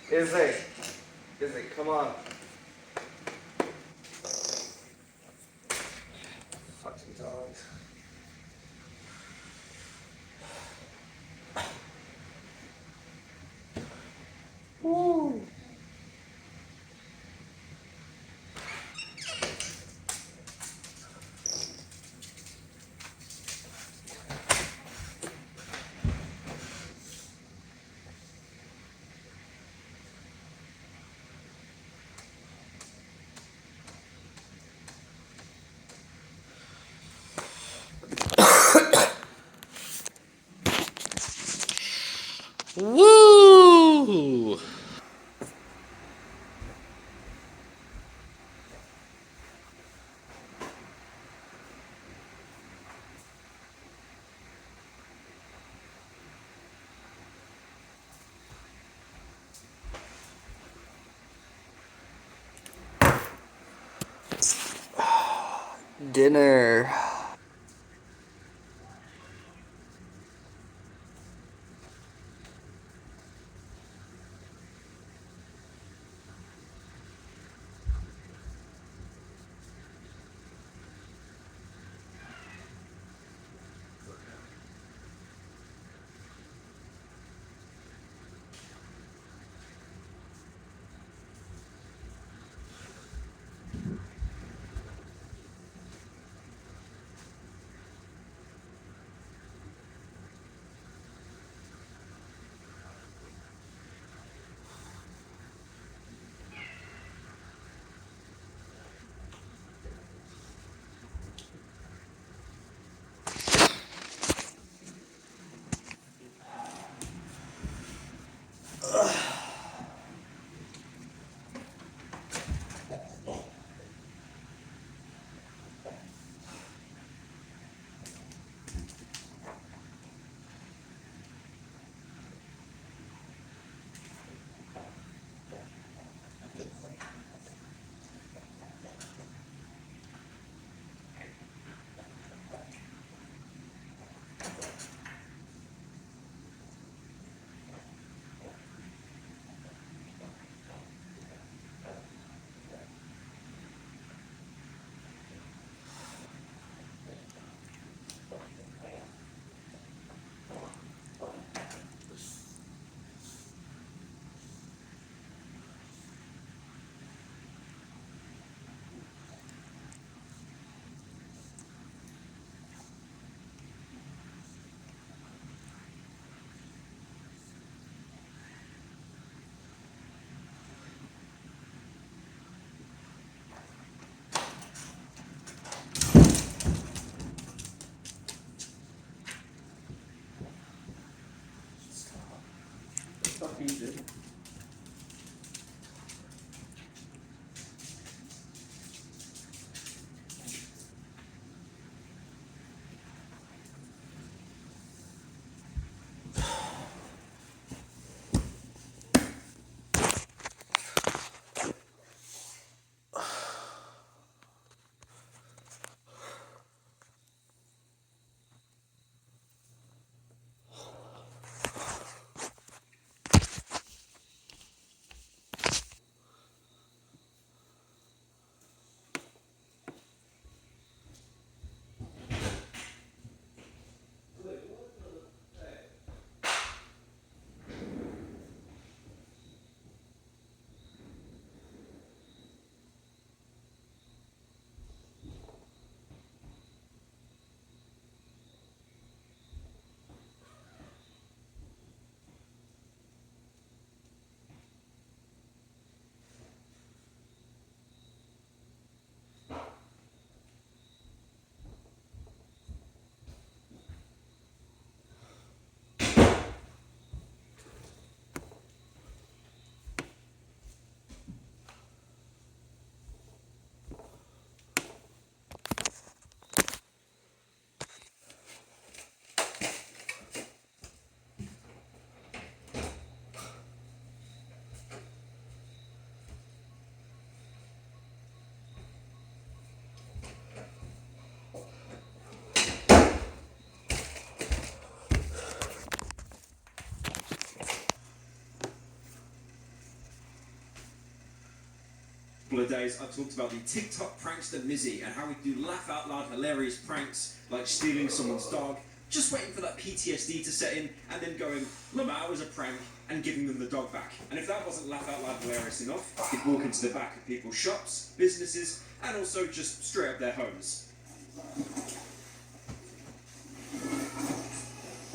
Izzy, come on. Fucking dogs. Woo! Woo! Dinner. couple of days, I talked about the TikTok prankster Mizzy and how we do laugh out loud hilarious pranks like stealing someone's dog, just waiting for that PTSD to set in, and then going, Lamar was a prank, and giving them the dog back. And if that wasn't laugh out loud hilarious enough, he'd walk into the back of people's shops, businesses, and also just straight up their homes.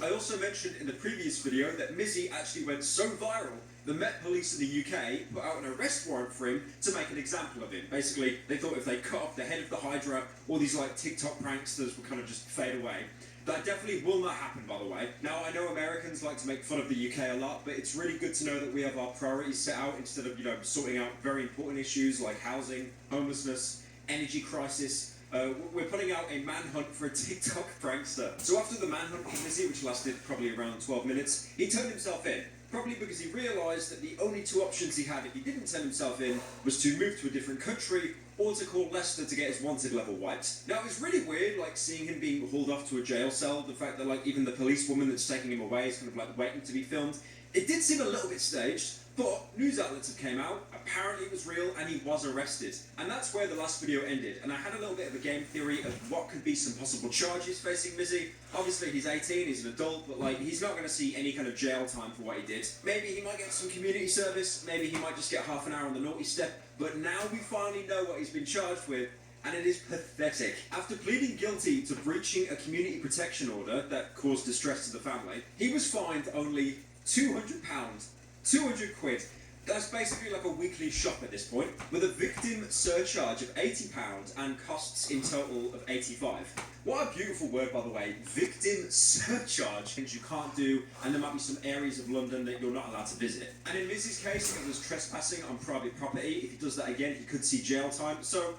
I also mentioned in the previous video that Mizzy actually went so viral, the Met Police in the UK put out an arrest warrant for him to make an example of him. Basically, they thought if they cut off the head of the Hydra, all these like TikTok pranksters would kind of just fade away. That definitely will not happen, by the way. Now, I know Americans like to make fun of the UK a lot, but it's really good to know that we have our priorities set out instead of, sorting out very important issues like housing, homelessness, energy crisis. We're putting out a manhunt for a TikTok prankster. So after the manhunt for Mizzy, which lasted probably around 12 minutes, he turned himself in. Probably because he realised that the only two options he had if he didn't turn himself in was to move to a different country or to call Leicester to get his wanted level wiped. Now, it was really weird, seeing him being hauled off to a jail cell, the fact that, even the policewoman that's taking him away is kind of, waiting to be filmed. It did seem a little bit staged, but news outlets have came out, apparently it was real, and he was arrested. And that's where the last video ended, and I had a little bit of a game theory of what could be some possible charges facing Mizzy. Obviously, he's 18, he's an adult, but, he's not going to see any kind of jail time for what he did. Maybe he might get some community service, maybe he might just get half an hour on the naughty step, but now we finally know what he's been charged with, and it is pathetic. After pleading guilty to breaching a community protection order that caused distress to the family, he was fined only £200, 200 quid. That's basically like a weekly shop at this point, with a victim surcharge of £80 and costs in total of £85. What a beautiful word, by the way, victim surcharge. Things you can't do, and there might be some areas of London that you're not allowed to visit. And in Mizzy's case, it was trespassing on private property. If he does that again, he could see jail time. So,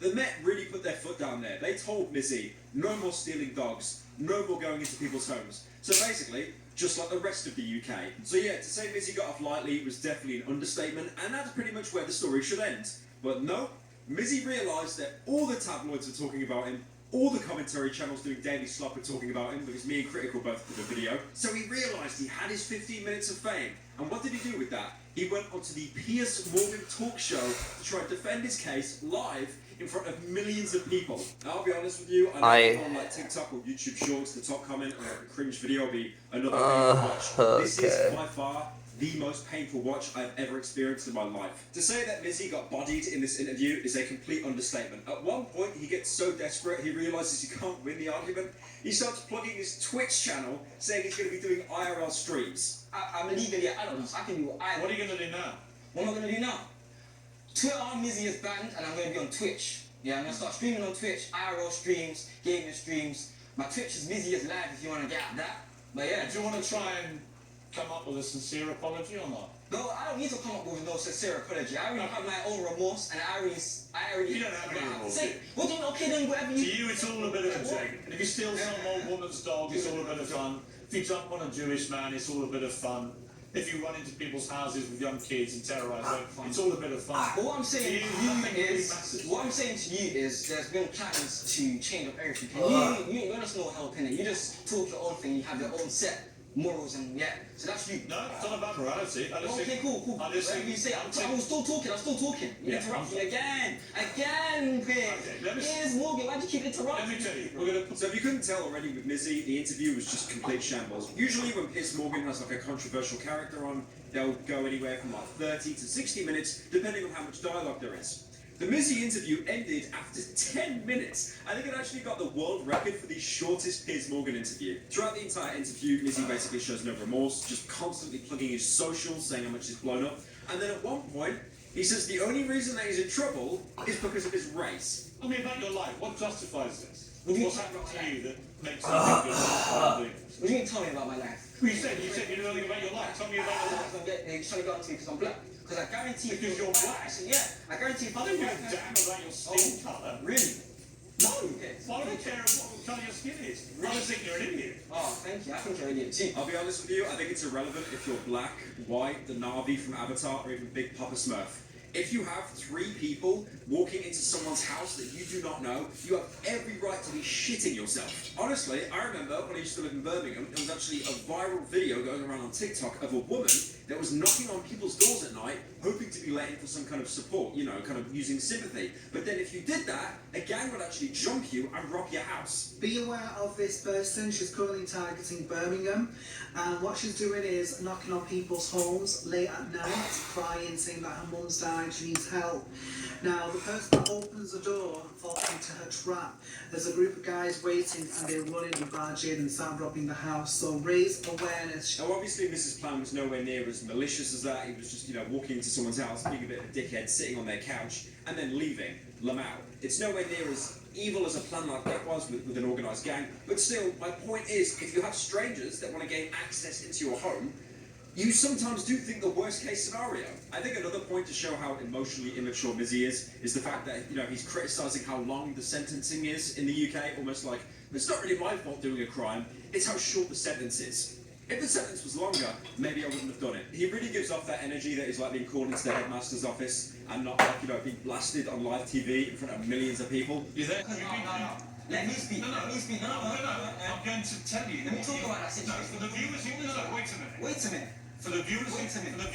the Met really put their foot down there. They told Mizzy, no more stealing dogs, no more going into people's homes. So basically, just like the rest of the UK. So yeah, to say Mizzy got off lightly was definitely an understatement, and that's pretty much where the story should end. But no, Mizzy realised that all the tabloids were talking about him, all the commentary channels doing daily slop were talking about him, because me and Critical both did a video. So he realised he had his 15 minutes of fame. And what did he do with that? He went onto the Piers Morgan talk show to try and defend his case live in front of millions of people. Now, I'll be honest with you, I know on TikTok or YouTube Shorts, the top comment on a cringe video will be another painful watch. This is by far the most painful watch I've ever experienced in my life. To say that Mizzy got bodied in this interview is a complete understatement. At one point, he gets so desperate, he realises he can't win the argument. He starts plugging his Twitch channel, saying he's going to be doing IRL streams. I'm legally adult, so I can do IRL. What are you going to do now? What am I going to do now? Twitter Mizzy is banned, and I'm going to be on Twitch. Yeah, I'm going to start streaming on Twitch, IRL streams, gaming streams. My Twitch is Mizzy is live if you want to get at that. But yeah. Do you want to try and come up with a sincere apology or not? No, I don't need to come up with no sincere apology. I already have my own remorse, and I already. You don't have any remorse. What do you know? Okay, then whatever you. To you, it's all a bit of a joke. If you steal some old woman's dog, it's all a bit of fun. If you jump on a Jewish man, it's all a bit of fun. If you run into people's houses with young kids and terrorise them, it's all a bit of fun. But what I'm saying to you is, there's been plans to change up everything. You're just no help in it. You just talk your own thing. You have your own set morals, and yeah. So that's you. No, it's not about morality. Okay, cool. Whatever you say, I'm still talking. You interrupt me again, Piers Morgan, why'd you keep interrupting? Let me tell you, So if you couldn't tell already with Mizzy, the interview was just complete shambles. Usually when Piers Morgan has a controversial character on, they'll go anywhere from 30 to 60 minutes, depending on how much dialogue there is. The Mizzy interview ended after 10 minutes. I think it actually got the world record for the shortest Piers Morgan interview. Throughout the entire interview, Mizzy basically shows no remorse, just constantly plugging his socials, saying how much he's blown up. And then at one point, he says the only reason that he's in trouble is because of his race. Tell me about your life. What justifies this? What's happened to you that makes you think you're doing this? What do you mean tell me about my life? Well, you said you know nothing about your life. Tell me about your life. You're trying to get onto me because I'm black. Because I guarantee Because you're black? Yeah, I guarantee if I don't give a damn about your skin colour. Really? No. Why do I care what colour your skin is? I just think you're an idiot. Oh, thank you. I think you're an idiot too. I'll be honest with you, I think it's irrelevant if you're black, white, the Na'vi from Avatar, or even Big Papa Smurf. If you have 3 people walking into someone's house that you do not know, you have every right to be shitting yourself. Honestly, I remember when I used to live in Birmingham, there was actually a viral video going around on TikTok of a woman that was knocking on people's doors at night, hoping to be let in for some kind of support, you know, kind of using sympathy. But then if you did that, a gang would actually jump you and rob your house. Be aware of this person. She's currently targeting Birmingham, and what she's doing is knocking on people's homes late at night, crying, saying that her mum's died, she needs help. Now, the person that opens the door and falls into her trap, there's a group of guys waiting, and they run in and barge in and start robbing the house. So raise awareness. Now, obviously, Mrs. Plan was nowhere near as malicious as that. He was just, you know, walking into someone's house, being a bit of a dickhead, sitting on their couch, and then leaving. Lamau. It's nowhere near as evil as a plan like that was with an organised gang. But still, my point is, if you have strangers that want to gain access into your home, you sometimes do think the worst case scenario. I think another point to show how emotionally immature Mizzy is the fact that, you know, he's criticising how long the sentencing is in the UK, almost like, it's not really my fault doing a crime, it's how short the sentence is. If the sentence was longer, maybe I wouldn't have done it. He really gives off that energy that is like being called into the headmaster's office and not like, you know, being blasted on live TV in front of millions of people. You there? Let me speak. No, Let me speak. No. I'm going to tell you. Let me talk about that No, situation. for the viewers, wait a minute. Wait a minute. For the viewers, Wait a minute. for the